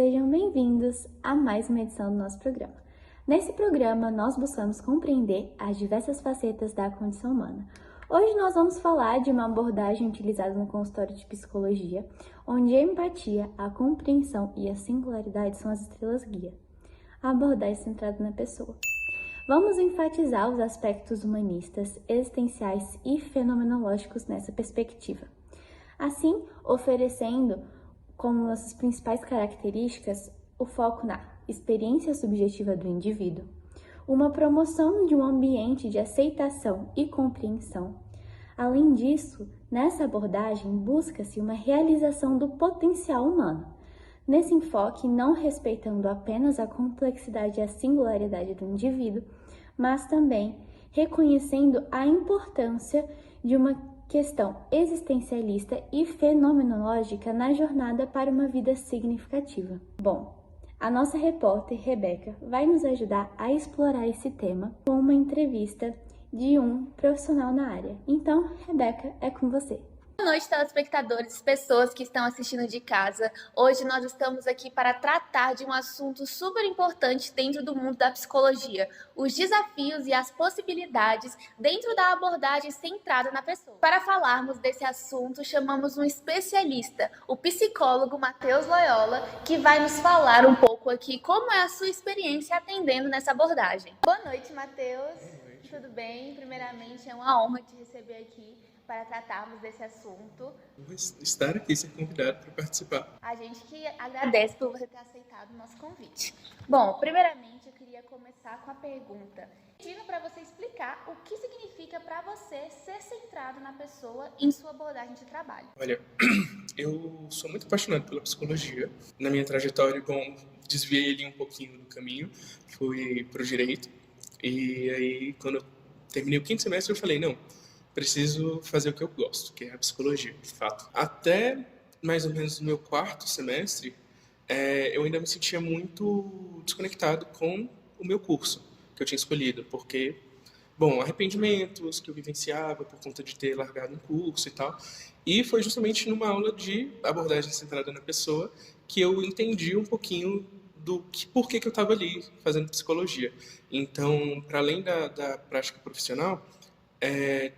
Sejam bem-vindos a mais uma edição do nosso programa. Nesse programa, nós buscamos compreender as diversas facetas da condição humana. Hoje nós vamos falar de uma abordagem utilizada no consultório de psicologia, onde a empatia, a compreensão e a singularidade são as estrelas guia. A abordagem centrada na pessoa. Vamos enfatizar os aspectos humanistas, existenciais e fenomenológicos nessa perspectiva. Assim, oferecendo como nossas principais características o foco na experiência subjetiva do indivíduo, uma promoção de um ambiente de aceitação e compreensão. Além disso, nessa abordagem busca-se uma realização do potencial humano. Nesse enfoque, não respeitando apenas a complexidade e a singularidade do indivíduo, mas também reconhecendo a importância de uma questão existencialista e fenomenológica na jornada para uma vida significativa. Bom, a nossa repórter Rebeca vai nos ajudar a explorar esse tema com uma entrevista de um profissional na área. Então, Rebeca, é com você. Boa noite, telespectadores, pessoas que estão assistindo de casa. Hoje nós estamos aqui para tratar de um assunto super importante dentro do mundo da psicologia, os desafios e as possibilidades dentro da abordagem centrada na pessoa. Para falarmos desse assunto, chamamos um especialista, o psicólogo Matheus Loyola, que vai nos falar um pouco aqui como é a sua experiência atendendo nessa abordagem. Boa noite, Matheus. Tudo bem? Primeiramente, é uma honra te receber aqui para tratarmos desse assunto. Vou estar aqui ser convidado para participar. A gente que agradece por você ter aceitado o nosso convite. Bom, primeiramente eu queria começar com a pergunta, pedindo para você explicar o que significa para você ser centrado na pessoa em sua abordagem de trabalho. Olha, eu sou muito apaixonado pela psicologia. Na minha trajetória, desviei ali um pouquinho do caminho, fui para o direito. E aí, quando eu terminei o quinto semestre, eu falei, não, preciso fazer o que eu gosto, que é a psicologia, de fato. Até mais ou menos no meu quarto semestre, eu ainda me sentia muito desconectado com o meu curso que eu tinha escolhido, porque, arrependimentos que eu vivenciava por conta de ter largado um curso e tal. E foi justamente numa aula de abordagem centrada na pessoa que eu entendi um pouquinho por que eu estava ali fazendo psicologia. Então, para além da prática profissional,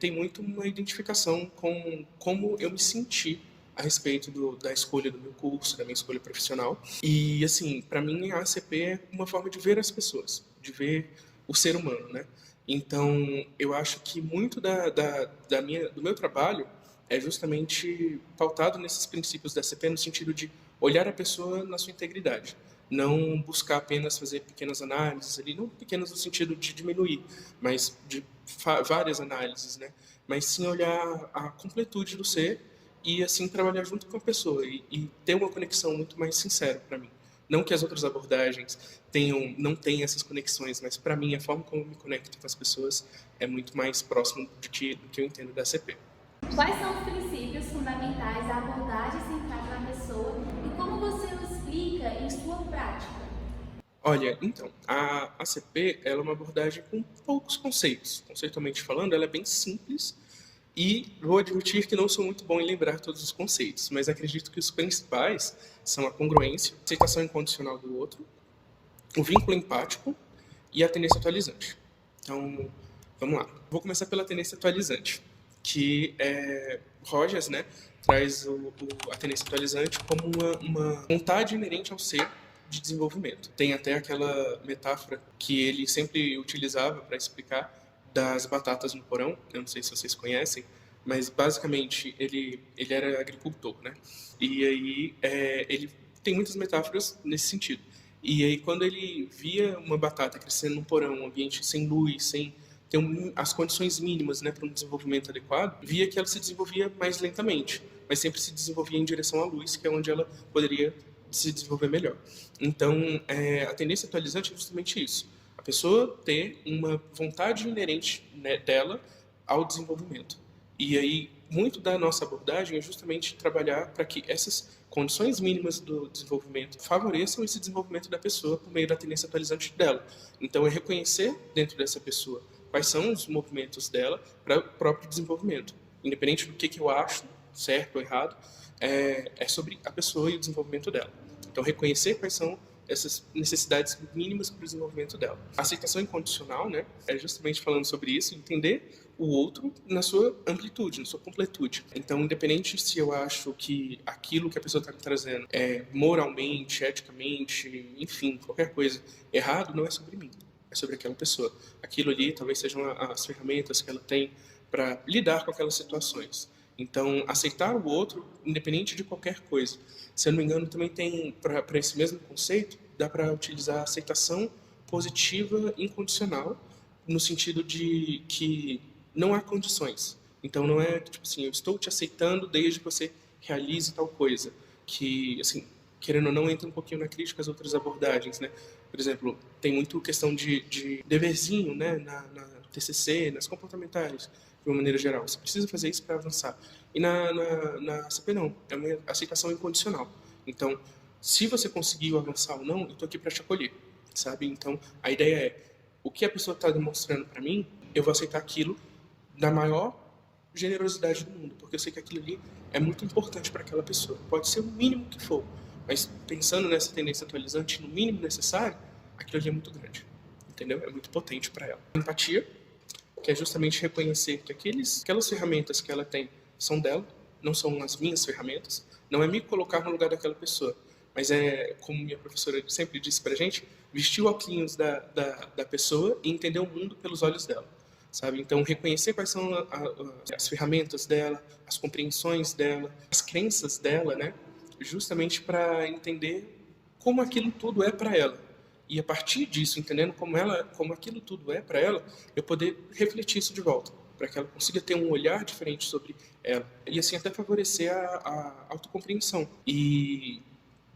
tem muito uma identificação com como eu me senti a respeito da escolha do meu curso, da minha escolha profissional. E, assim, para mim, a ACP é uma forma de ver as pessoas, de ver o ser humano, né? Então, eu acho que muito do meu trabalho é justamente pautado nesses princípios da ACP, no sentido de olhar a pessoa na sua integridade. Não buscar apenas fazer pequenas análises ali, não pequenas no sentido de diminuir, mas de várias análises, né? Mas sim olhar a completude do ser e assim trabalhar junto com a pessoa e ter uma conexão muito mais sincera para mim. Não que as outras abordagens não tenham essas conexões, mas para mim a forma como eu me conecto com as pessoas é muito mais próximo do que eu entendo da ACP. Quais são os princípios fundamentais da abordagem centrada na pessoa e como você os explica em sua prática? Olha, então, a ACP ela é uma abordagem com poucos conceitos. Conceitualmente falando, ela é bem simples e vou admitir que não sou muito bom em lembrar todos os conceitos, mas acredito que os principais são a congruência, a aceitação incondicional do outro, o vínculo empático e a tendência atualizante. Então, vamos lá. Vou começar pela tendência atualizante, que Rogers, né, traz a tendência atualizante como uma vontade inerente ao ser de desenvolvimento. Tem até aquela metáfora que ele sempre utilizava para explicar das batatas no porão. Eu não sei se vocês conhecem, mas basicamente ele era agricultor, né? E aí ele tem muitas metáforas nesse sentido. E aí quando ele via uma batata crescendo no porão, um ambiente sem luz, sem ter as condições mínimas, né, para um desenvolvimento adequado, via que ela se desenvolvia mais lentamente, mas sempre se desenvolvia em direção à luz, que é onde ela poderia se desenvolver melhor. Então, a tendência atualizante é justamente isso. A pessoa ter uma vontade inerente, né, dela ao desenvolvimento. E aí, muito da nossa abordagem é justamente trabalhar para que essas condições mínimas do desenvolvimento favoreçam esse desenvolvimento da pessoa por meio da tendência atualizante dela. Então, é reconhecer dentro dessa pessoa quais são os movimentos dela para o próprio desenvolvimento. Independente do que eu acho, certo ou errado, é sobre a pessoa e o desenvolvimento dela. Então, reconhecer quais são essas necessidades mínimas para o desenvolvimento dela. A aceitação incondicional, né, é justamente falando sobre isso, entender o outro na sua amplitude, na sua completude. Então, independente se eu acho que aquilo que a pessoa está me trazendo é moralmente, eticamente, enfim, qualquer coisa errado, não é sobre mim, é sobre aquela pessoa. Aquilo ali talvez sejam as ferramentas que ela tem para lidar com aquelas situações. Então, aceitar o outro, independente de qualquer coisa. Se eu não me engano, também tem, para esse mesmo conceito, dá para utilizar a aceitação positiva incondicional, no sentido de que não há condições. Então, não é tipo assim, eu estou te aceitando desde que você realize tal coisa. Que, assim, querendo ou não, entra um pouquinho na crítica às outras abordagens, né? Por exemplo, tem muito questão de deverzinho, né, na TCC, nas comportamentais, de uma maneira geral. Você precisa fazer isso para avançar. E na CP não, é uma aceitação incondicional. Então, se você conseguiu avançar ou não, eu estou aqui para te acolher, sabe? Então, a ideia é, o que a pessoa está demonstrando para mim, eu vou aceitar aquilo da maior generosidade do mundo, porque eu sei que aquilo ali é muito importante para aquela pessoa. Pode ser o mínimo que for, mas pensando nessa tendência atualizante, no mínimo necessário, aquilo ali é muito grande, entendeu? É muito potente para ela. Empatia, que é justamente reconhecer que aquelas ferramentas que ela tem são dela, não são as minhas ferramentas, não é me colocar no lugar daquela pessoa, mas é, como minha professora sempre disse pra gente, vestir o óculos da pessoa e entender o mundo pelos olhos dela, sabe? Então, reconhecer quais são as ferramentas dela, as compreensões dela, as crenças dela, né? Justamente para entender como aquilo tudo é para ela. E a partir disso, entendendo como aquilo tudo é para ela, eu poder refletir isso de volta, para que ela consiga ter um olhar diferente sobre ela. E assim até favorecer a autocompreensão. E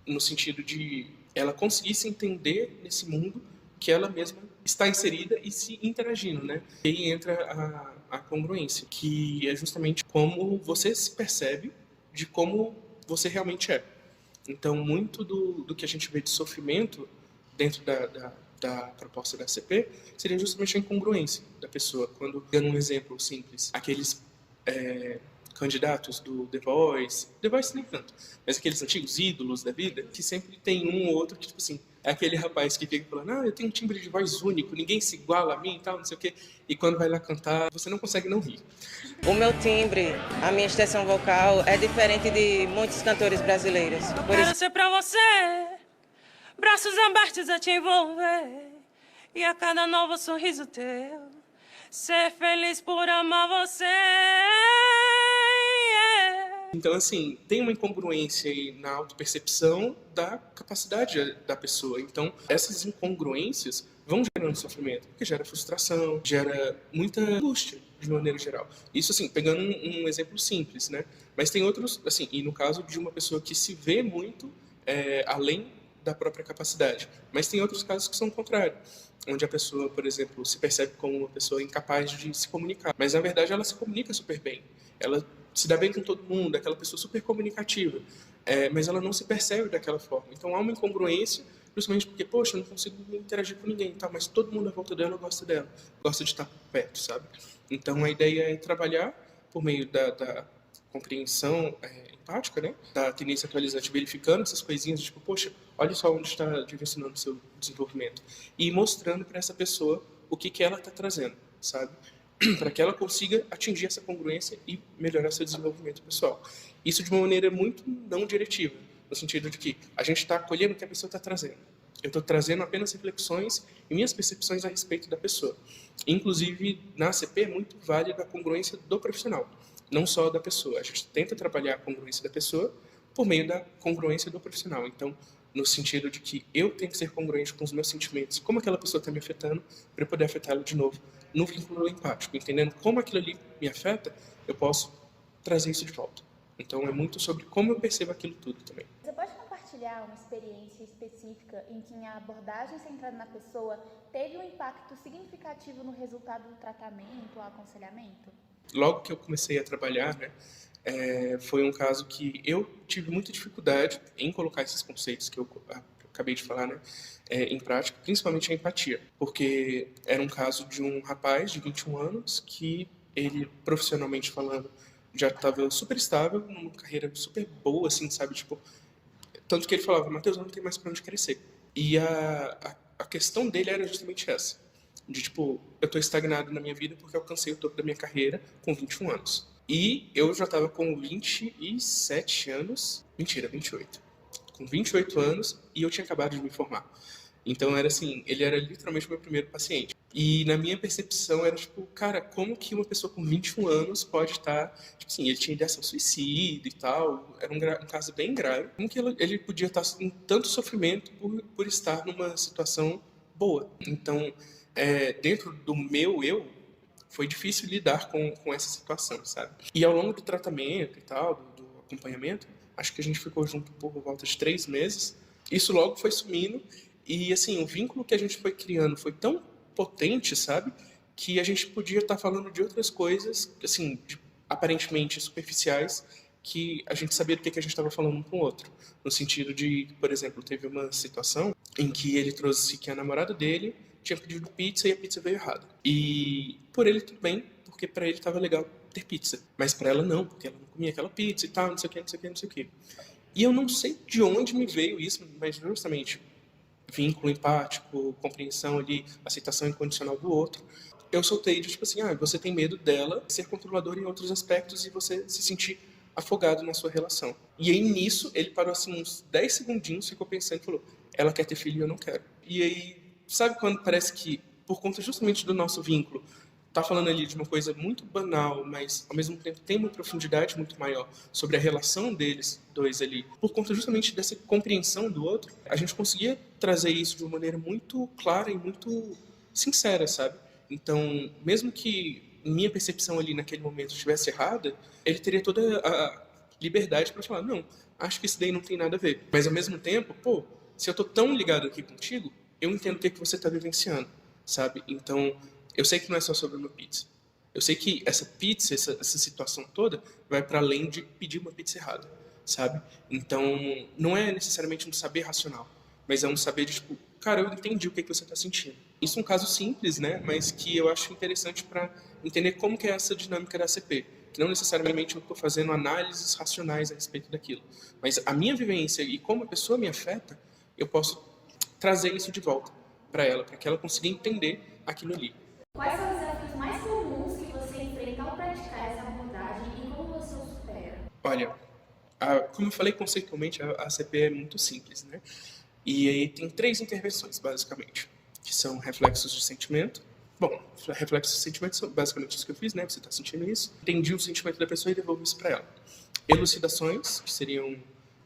no sentido de ela conseguir se entender nesse mundo que ela mesma está inserida e se interagindo, né? E aí entra a congruência, que é justamente como você se percebe de como você realmente é. Então, muito do que a gente vê de sofrimento dentro da proposta da CP seria justamente a incongruência da pessoa. Quando, dando um exemplo simples, aqueles candidatos do The Voice nem tanto, mas aqueles antigos ídolos da vida, que sempre tem um ou outro que, tipo assim, é aquele rapaz que fica falando, eu tenho um timbre de voz único, ninguém se iguala a mim e tal, não sei o quê, e quando vai lá cantar, você não consegue não rir. O meu timbre, a minha extensão vocal é diferente de muitos cantores brasileiros. Quero ser pra você, braços abertos a te envolver, e a cada novo sorriso teu, ser feliz por amar você. Então, assim, tem uma incongruência aí na autopercepção da capacidade da pessoa. Então, essas incongruências vão gerando sofrimento, porque gera frustração, gera muita angústia, de maneira geral. Isso, assim, pegando um exemplo simples, né? Mas tem outros, assim, e no caso de uma pessoa que se vê muito além da própria capacidade. Mas tem outros casos que são o contrário, onde a pessoa, por exemplo, se percebe como uma pessoa incapaz de se comunicar. Mas, na verdade, ela se comunica super bem. Ela se dá bem com todo mundo, aquela pessoa super comunicativa, mas ela não se percebe daquela forma. Então há uma incongruência, justamente porque, poxa, eu não consigo interagir com ninguém, tá? Mas todo mundo à volta dela gosta de estar perto, sabe? Então a ideia é trabalhar por meio da compreensão empática, né? Da tendência atualizante, verificando essas coisinhas, tipo, poxa, olha só onde está direcionando o seu desenvolvimento. E mostrando para essa pessoa o que ela está trazendo, sabe? Para que ela consiga atingir essa congruência e melhorar seu desenvolvimento pessoal. Isso de uma maneira muito não diretiva, no sentido de que a gente está acolhendo o que a pessoa está trazendo. Eu estou trazendo apenas reflexões e minhas percepções a respeito da pessoa. Inclusive, na ACP é muito válida a congruência do profissional, não só da pessoa. A gente tenta trabalhar a congruência da pessoa por meio da congruência do profissional. Então, no sentido de que eu tenho que ser congruente com os meus sentimentos, como aquela pessoa está me afetando, para eu poder afetá-la de novo no vínculo empático, entendendo como aquilo ali me afeta, eu posso trazer isso de volta. Então é muito sobre como eu percebo aquilo tudo também. Você pode compartilhar uma experiência específica em que a abordagem centrada na pessoa teve um impacto significativo no resultado do tratamento ou aconselhamento? Logo que eu comecei a trabalhar, né, foi um caso que eu tive muita dificuldade em colocar esses conceitos que eu acabei de falar, né, em prática, principalmente a empatia, porque era um caso de um rapaz de 21 anos que ele, profissionalmente falando, já estava super estável, numa carreira super boa, assim, sabe, tipo, Tanto que ele falava, Matheus, eu não tenho mais pra onde crescer. E a questão dele era justamente essa. De, tipo, eu tô estagnado na minha vida porque eu alcancei o topo da minha carreira com 21 anos. E eu já tava com 27 anos. Mentira, 28. Com 28 anos e eu tinha acabado de me formar. Então era assim, ele era literalmente o meu primeiro paciente. E na minha percepção era tipo, cara, como que uma pessoa com 21 anos pode estar, tipo assim, ele tinha ideação suicida e tal, era um caso bem grave. Como que ele podia estar em tanto sofrimento por estar numa situação boa? Então, dentro do meu eu, foi difícil lidar com essa situação, sabe? E ao longo do tratamento e tal, do acompanhamento, acho que a gente ficou junto por volta de 3 meses, isso logo foi sumindo. E, assim, o vínculo que a gente foi criando foi tão potente, sabe? Que a gente podia estar falando de outras coisas, assim, aparentemente superficiais, que a gente sabia do que a gente estava falando um com o outro. No sentido de, por exemplo, teve uma situação em que ele trouxe que a namorada dele tinha pedido pizza e a pizza veio errada. E por ele tudo bem, porque para ele estava legal ter pizza. Mas para ela não, porque ela não comia aquela pizza e tal, não sei o que, não sei o que, não sei o que. E eu não sei de onde me veio isso, mas justamente vínculo empático, compreensão ali, aceitação incondicional do outro. Eu soltei de tipo assim, você tem medo dela ser controladora em outros aspectos e você se sentir afogado na sua relação. E aí nisso, ele parou assim uns 10 segundinhos, ficou pensando e falou, ela quer ter filho e eu não quero. E aí, sabe quando parece que, por conta justamente do nosso vínculo, tá falando ali de uma coisa muito banal, mas ao mesmo tempo tem uma profundidade muito maior sobre a relação deles dois ali, por conta justamente dessa compreensão do outro, a gente conseguia trazer isso de uma maneira muito clara e muito sincera, sabe? Então, mesmo que minha percepção ali naquele momento estivesse errada, ele teria toda a liberdade para falar, não, acho que isso daí não tem nada a ver. Mas ao mesmo tempo, se eu tô tão ligado aqui contigo, eu entendo o que você tá vivenciando, sabe? Então, eu sei que não é só sobre uma pizza. Eu sei que essa pizza, essa situação toda, vai para além de pedir uma pizza errada, sabe? Então, não é necessariamente um saber racional, mas é um saber de, tipo, cara, eu entendi o que você está sentindo. Isso é um caso simples, né? Mas que eu acho interessante para entender como que é essa dinâmica da ACP. Que não necessariamente eu estou fazendo análises racionais a respeito daquilo. Mas a minha vivência e como a pessoa me afeta, eu posso trazer isso de volta para ela, para que ela consiga entender aquilo ali. Quais são os desafios mais comuns que você enfrenta ao praticar essa abordagem e como você os supera? Olha, como eu falei conceitualmente, a ACP é muito simples, né? E aí tem 3 intervenções, basicamente, que são reflexos de sentimento. Bom, reflexos de sentimento são basicamente isso que eu fiz, né? Você está sentindo isso, entendi o sentimento da pessoa e devolvo isso para ela. Elucidações, que seriam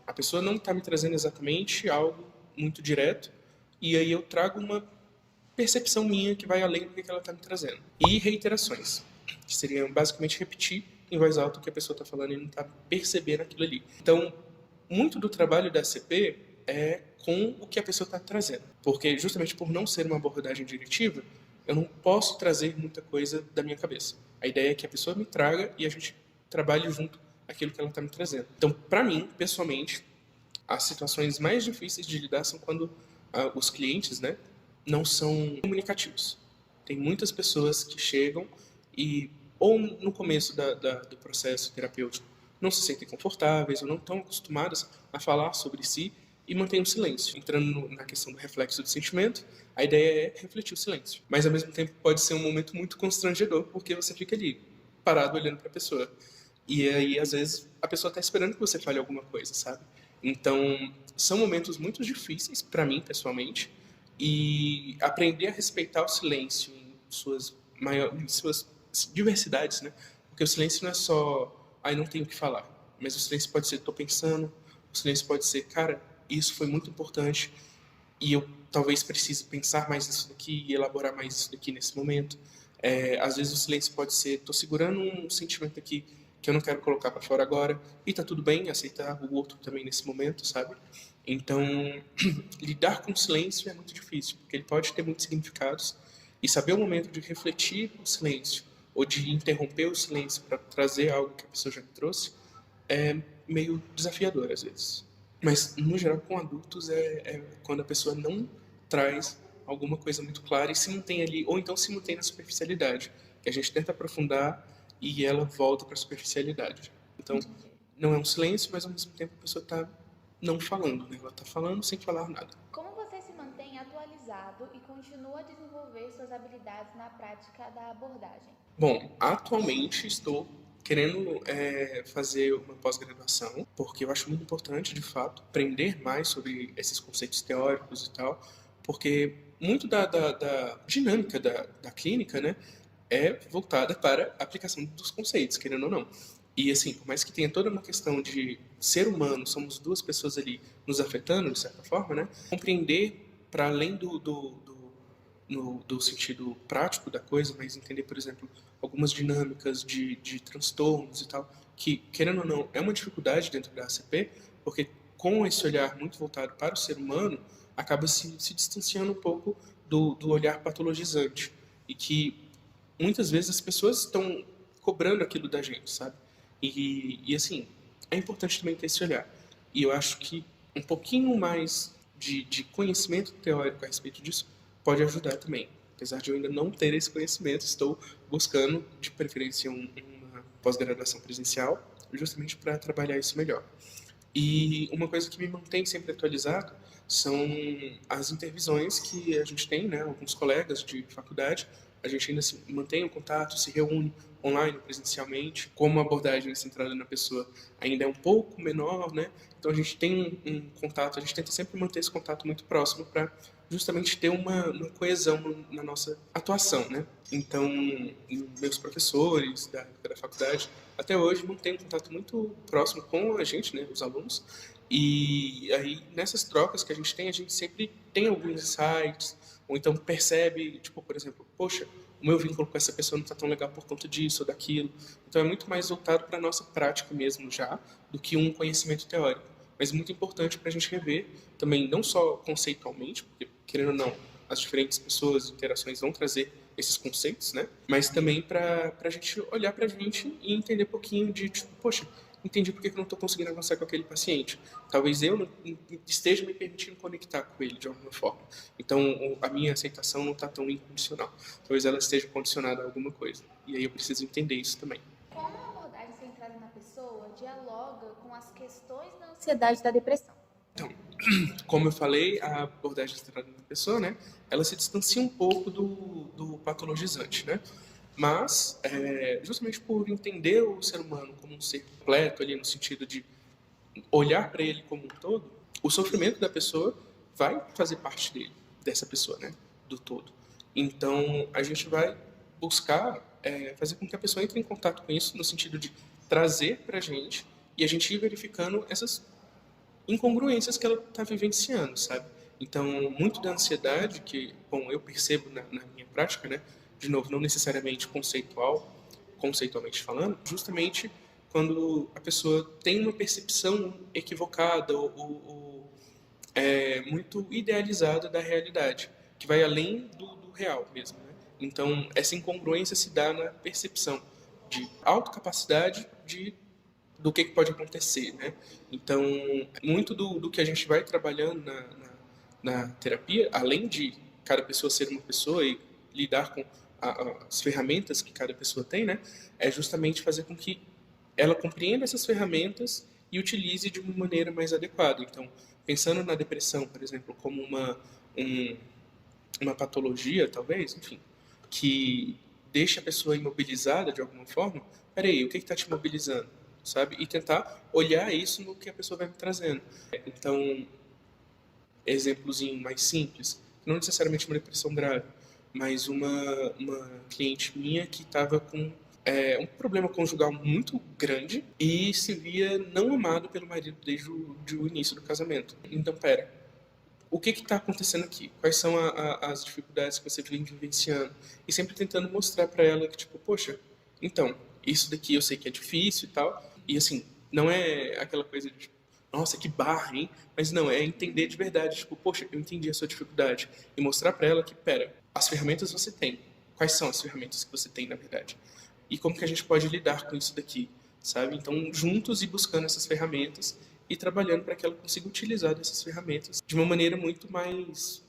a pessoa não está me trazendo exatamente algo muito direto, e aí eu trago uma percepção minha que vai além do que ela está me trazendo. E reiterações, que seriam basicamente repetir em voz alta o que a pessoa está falando e não está percebendo aquilo ali. Então, muito do trabalho da ACP é com o que a pessoa está trazendo. Porque justamente por não ser uma abordagem diretiva, eu não posso trazer muita coisa da minha cabeça. A ideia é que a pessoa me traga e a gente trabalhe junto aquilo que ela está me trazendo. Então, para mim, pessoalmente, as situações mais difíceis de lidar são quando os clientes, né, não são comunicativos. Tem muitas pessoas que chegam e, ou no começo do processo terapêutico, não se sentem confortáveis ou não estão acostumadas a falar sobre si e mantêm o silêncio. Entrando na questão do reflexo do sentimento, a ideia é refletir o silêncio. Mas, ao mesmo tempo, pode ser um momento muito constrangedor, porque você fica ali, parado, olhando para a pessoa. E aí, às vezes, a pessoa está esperando que você fale alguma coisa, sabe? Então, são momentos muito difíceis para mim, pessoalmente, e aprender a respeitar o silêncio em suas diversidades, né? Porque o silêncio não é só, não tenho o que falar, mas o silêncio pode ser, tô pensando, o silêncio pode ser, cara, isso foi muito importante e eu talvez precise pensar mais nisso daqui e elaborar mais isso daqui nesse momento. Às vezes o silêncio pode ser, tô segurando um sentimento aqui que eu não quero colocar para fora agora, e tá tudo bem aceitar o outro também nesse momento, sabe? Então, lidar com o silêncio é muito difícil, porque ele pode ter muitos significados, e saber o momento de refletir o silêncio, ou de interromper o silêncio para trazer algo que a pessoa já trouxe, é meio desafiador às vezes. Mas, no geral, com adultos, é quando a pessoa não traz alguma coisa muito clara e se mantém ali, ou então se mantém na superficialidade, que a gente tenta aprofundar e ela volta para a superficialidade. Então, não é um silêncio, mas ao mesmo tempo a pessoa está não falando, né? Ela está falando sem falar nada. Como você se mantém atualizado e continua a desenvolver suas habilidades na prática da abordagem? Bom, atualmente estou querendo fazer uma pós-graduação, porque eu acho muito importante, de fato, aprender mais sobre esses conceitos teóricos e tal, porque muito da dinâmica da clínica, né, é voltada para a aplicação dos conceitos, querendo ou não. E assim, por mais que tenha toda uma questão de ser humano, somos duas pessoas ali nos afetando, de certa forma, né, compreender para além do sentido prático da coisa, mas entender, por exemplo, algumas dinâmicas de transtornos e tal, que, querendo ou não, é uma dificuldade dentro da ACP, porque com esse olhar muito voltado para o ser humano, acaba se distanciando um pouco do olhar patologizante, e que muitas vezes as pessoas estão cobrando aquilo da gente, sabe? E assim, é importante também ter esse olhar. E eu acho que um pouquinho mais de conhecimento teórico a respeito disso pode ajudar também. Apesar de eu ainda não ter esse conhecimento, estou buscando, de preferência, uma pós-graduação presencial, justamente para trabalhar isso melhor. E uma coisa que me mantém sempre atualizado são as intervisões que a gente tem, né, alguns colegas de faculdade, a gente ainda se mantém em contato, se reúne online, presencialmente, como a abordagem centrada na pessoa ainda é um pouco menor, né, então a gente tem um contato, a gente tenta sempre manter esse contato muito próximo para justamente ter uma coesão na nossa atuação, né. Então, meus professores da faculdade, até hoje, mantêm um contato muito próximo com a gente, né, os alunos, e aí nessas trocas que a gente sempre tem alguns insights, ou então percebe, tipo, por exemplo, poxa, o meu vínculo com essa pessoa não está tão legal por conta disso ou daquilo. Então é muito mais voltado para a nossa prática mesmo já, do que um conhecimento teórico. Mas muito importante para a gente rever também, não só conceitualmente, porque, querendo ou não, as diferentes pessoas, interações vão trazer esses conceitos, né? Mas também para a gente olhar para a gente e entender um pouquinho de, tipo, poxa, entendi por que eu não estou conseguindo avançar com aquele paciente. Talvez eu não esteja me permitindo conectar com ele de alguma forma. Então, a minha aceitação não está tão incondicional. Talvez ela esteja condicionada a alguma coisa. E aí eu preciso entender isso também. Como a abordagem centrada na pessoa dialoga com as questões da ansiedade e da depressão? Então, como eu falei, a abordagem centrada na pessoa, né, ela se distancia um pouco do patologizante, né? Mas, justamente por entender o ser humano como um ser completo, ali no sentido de olhar para ele como um todo, o sofrimento da pessoa vai fazer parte dele, dessa pessoa, né, do todo. Então, a gente vai buscar fazer com que a pessoa entre em contato com isso, no sentido de trazer para a gente e a gente ir verificando essas incongruências que ela está vivenciando, sabe? Então, muito da ansiedade que, bom, eu percebo na minha prática, né, de novo, não necessariamente conceitualmente falando, justamente quando a pessoa tem uma percepção equivocada ou muito idealizada da realidade, que vai além do real mesmo, né? Então, essa incongruência se dá na percepção de autocapacidade do que pode acontecer, né? Então, muito do que a gente vai trabalhando na terapia, além de cada pessoa ser uma pessoa e lidar com as ferramentas que cada pessoa tem, né, é justamente fazer com que ela compreenda essas ferramentas e utilize de uma maneira mais adequada. Então, pensando na depressão, por exemplo, como uma patologia, talvez, enfim, que deixa a pessoa imobilizada de alguma forma, peraí, o que está te imobilizando? Sabe? E tentar olhar isso no que a pessoa vai me trazendo. Então, exemplozinho mais simples, não necessariamente uma depressão grave, mas uma cliente minha que estava com um problema conjugal muito grande e se via não amado pelo marido desde o início do casamento. Então, pera, o que está acontecendo aqui? Quais são as dificuldades que você vem vivenciando? E sempre tentando mostrar para ela que, tipo, poxa, então, isso daqui eu sei que é difícil e tal, e assim, não é aquela coisa de, tipo, nossa, que barra, hein? Mas não, é entender de verdade, tipo, poxa, eu entendi a sua dificuldade. E mostrar para ela que, pera, as ferramentas você tem. Quais são as ferramentas que você tem, na verdade? E como que a gente pode lidar com isso daqui, sabe? Então, juntos e buscando essas ferramentas e trabalhando para que ela consiga utilizar dessas ferramentas de uma maneira muito mais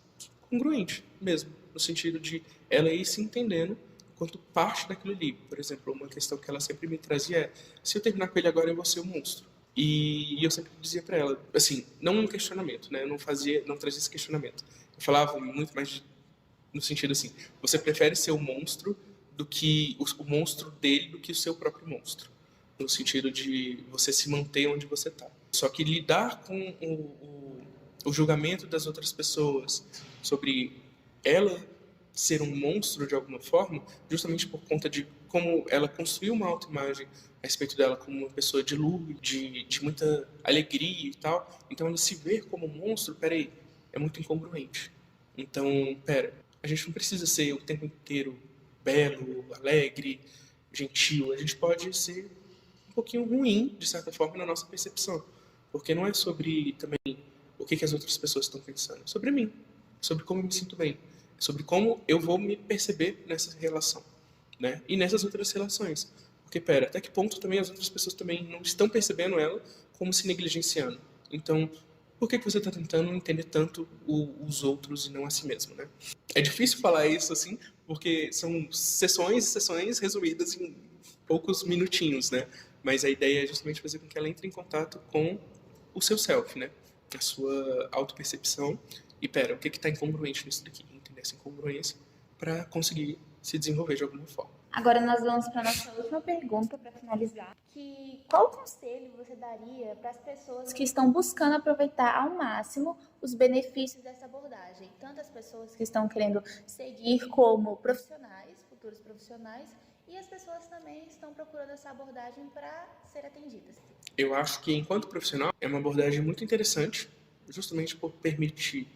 congruente mesmo, no sentido de ela ir se entendendo quanto parte daquilo ali. Por exemplo, uma questão que ela sempre me trazia é, se eu terminar com ele agora, eu vou ser um monstro. E eu sempre dizia pra ela, assim, não um questionamento, né? Eu não trazia esse questionamento. Eu falava muito mais no sentido assim, você prefere ser o monstro do que o monstro dele do que o seu próprio monstro, no sentido de você se manter onde você está. Só que lidar com o julgamento das outras pessoas sobre ela ser um monstro de alguma forma, justamente por conta de como ela construiu uma autoimagem a respeito dela como uma pessoa de luz, de muita alegria e tal. Então ela se ver como um monstro, peraí, é muito incongruente. Então, pera, a gente não precisa ser o tempo inteiro belo, alegre, gentil. A gente pode ser um pouquinho ruim, de certa forma, na nossa percepção. Porque não é sobre também o que as outras pessoas estão pensando. É sobre mim, sobre como eu me sinto bem, sobre como eu vou me perceber nessa relação, né? E nessas outras relações. Porque, pera, até que ponto também as outras pessoas também não estão percebendo ela como se negligenciando. Então, por que você está tentando entender tanto os outros e não a si mesmo, né? É difícil falar isso assim, porque são sessões e sessões resumidas em poucos minutinhos, né? Mas a ideia é justamente fazer com que ela entre em contato com o seu self, né? A sua autopercepção. E pera, o que está incongruente nisso daqui? Entender essa incongruência para conseguir se desenvolver de alguma forma. Agora nós vamos para a nossa última pergunta para finalizar. Qual conselho você daria para as pessoas que estão buscando aproveitar ao máximo os benefícios dessa abordagem? Tanto as pessoas que estão querendo seguir como profissionais, futuros profissionais, e as pessoas também estão procurando essa abordagem para ser atendidas. Eu acho que, enquanto profissional, é uma abordagem muito interessante, justamente por permitir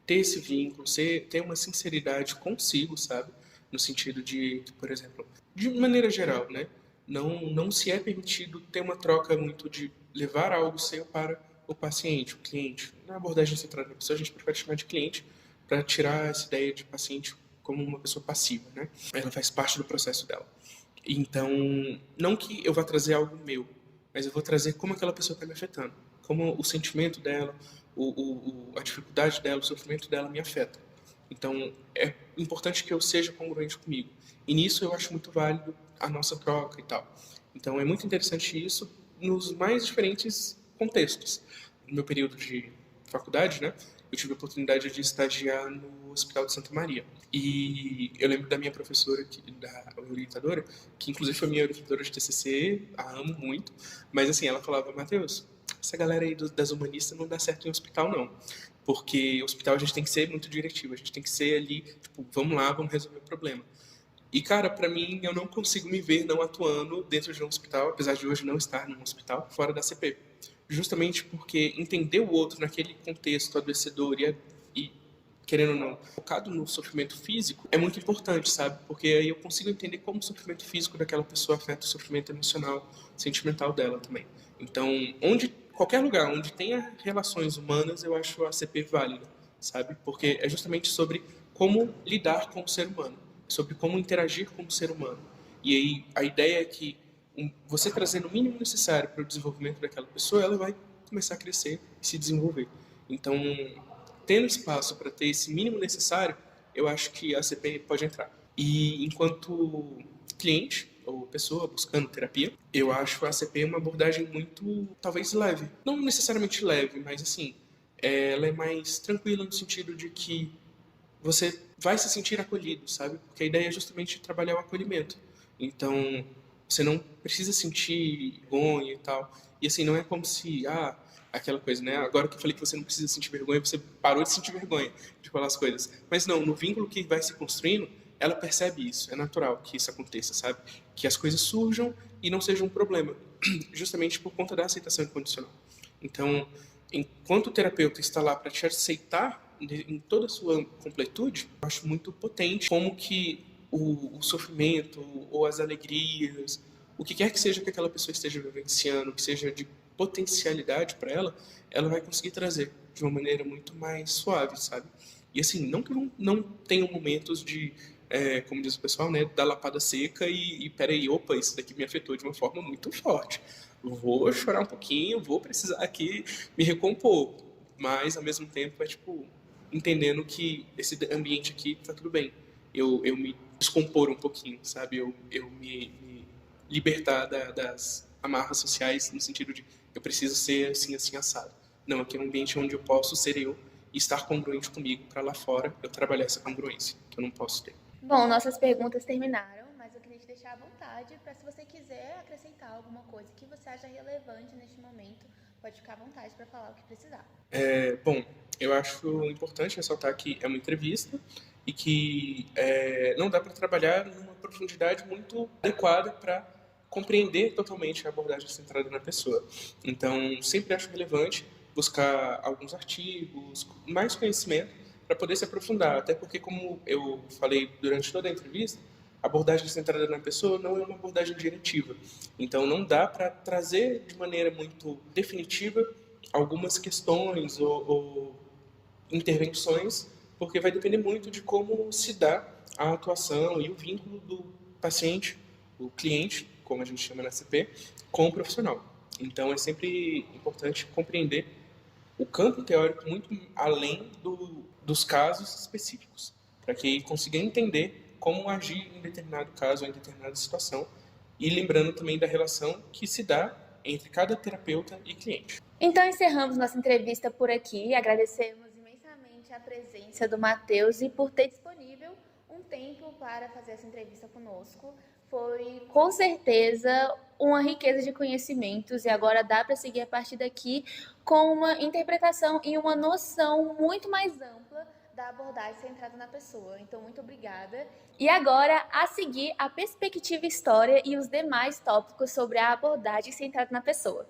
ter esse vínculo, ter uma sinceridade consigo, sabe? No sentido de, por exemplo, de maneira geral, né? Não se é permitido ter uma troca muito de levar algo seu para o paciente, o cliente. Na abordagem centrada na pessoa, a gente prefere chamar de cliente para tirar essa ideia de paciente como uma pessoa passiva, né? Ela faz parte do processo dela. Então, não que eu vá trazer algo meu, mas eu vou trazer como aquela pessoa está me afetando, como o sentimento dela, a dificuldade dela, o sofrimento dela me afeta. Então, é importante que eu seja congruente comigo. E nisso eu acho muito válido a nossa troca e tal. Então, é muito interessante isso nos mais diferentes contextos. No meu período de faculdade, né, eu tive a oportunidade de estagiar no Hospital de Santa Maria. E eu lembro da minha professora, da orientadora, que inclusive foi minha orientadora de TCC, a amo muito, mas assim, ela falava, Matheus, essa galera aí das humanistas não dá certo em hospital, não. Porque hospital a gente tem que ser muito diretivo, a gente tem que ser ali, tipo, vamos lá, vamos resolver o problema. E, cara, pra mim, eu não consigo me ver não atuando dentro de um hospital, apesar de hoje não estar num hospital, fora da CP. Justamente porque entender o outro naquele contexto adoecedor e querendo ou não, focado no sofrimento físico, é muito importante, sabe? Porque aí eu consigo entender como o sofrimento físico daquela pessoa afeta o sofrimento emocional, sentimental dela também. Então, qualquer lugar onde tenha relações humanas, eu acho a CP válida, sabe? Porque é justamente sobre como lidar com o ser humano, sobre como interagir com o ser humano. E aí a ideia é que você trazendo o mínimo necessário para o desenvolvimento daquela pessoa, ela vai começar a crescer e se desenvolver. Então, tendo espaço para ter esse mínimo necessário, eu acho que a CP pode entrar. E enquanto cliente ou pessoa buscando terapia, eu acho a CP uma abordagem muito, talvez, leve. Não necessariamente leve, mas assim, ela é mais tranquila no sentido de que você vai se sentir acolhido, sabe? Porque a ideia é justamente trabalhar o acolhimento. Então, você não precisa sentir vergonha e tal. E assim, não é como se, aquela coisa, né? Agora que eu falei que você não precisa sentir vergonha, você parou de sentir vergonha de falar as coisas. Mas não, no vínculo que vai se construindo, ela percebe isso. É natural que isso aconteça, sabe? Que as coisas surjam e não sejam um problema. Justamente por conta da aceitação incondicional. Então, enquanto o terapeuta está lá para te aceitar em toda a sua completude, eu acho muito potente como que o sofrimento ou as alegrias, o que quer que seja que aquela pessoa esteja vivenciando, que seja de potencialidade para ela vai conseguir trazer de uma maneira muito mais suave, sabe? E assim, não que não tenham momentos de, como diz o pessoal, né, da lapada seca e peraí, opa, isso daqui me afetou de uma forma muito forte. Vou chorar um pouquinho, vou precisar aqui me recompor, mas ao mesmo tempo é tipo entendendo que esse ambiente aqui tá tudo bem. Eu me descompor um pouquinho, sabe? Eu me libertar amarras sociais no sentido de eu preciso ser assim, assim, assado. Não, aqui é um ambiente onde eu posso ser eu e estar congruente comigo para lá fora eu trabalhar essa congruência, que eu não posso ter. Bom, nossas perguntas terminaram, mas eu queria te deixar à vontade para, se você quiser acrescentar alguma coisa que você acha relevante neste momento, pode ficar à vontade para falar o que precisar. Bom, eu acho importante ressaltar que é uma entrevista e que não dá para trabalhar numa profundidade muito adequada para compreender totalmente a abordagem centrada na pessoa. Então, sempre acho relevante buscar alguns artigos, mais conhecimento, para poder se aprofundar. Até porque, como eu falei durante toda a entrevista, a abordagem centrada na pessoa não é uma abordagem diretiva. Então, não dá para trazer de maneira muito definitiva algumas questões ou intervenções, porque vai depender muito de como se dá a atuação e o vínculo do paciente, o cliente, como a gente chama na CP, com o profissional. Então, é sempre importante compreender o campo teórico muito além dos casos específicos, para que consiga entender como agir em determinado caso ou em determinada situação, e lembrando também da relação que se dá entre cada terapeuta e cliente. Então, encerramos nossa entrevista por aqui. Agradecemos imensamente a presença do Matheus e por ter disponível um tempo para fazer essa entrevista conosco. Foi, com certeza, uma riqueza de conhecimentos e agora dá para seguir a partir daqui com uma interpretação e uma noção muito mais ampla da abordagem centrada na pessoa. Então, muito obrigada. E agora, a seguir, a perspectiva história e os demais tópicos sobre a abordagem centrada na pessoa.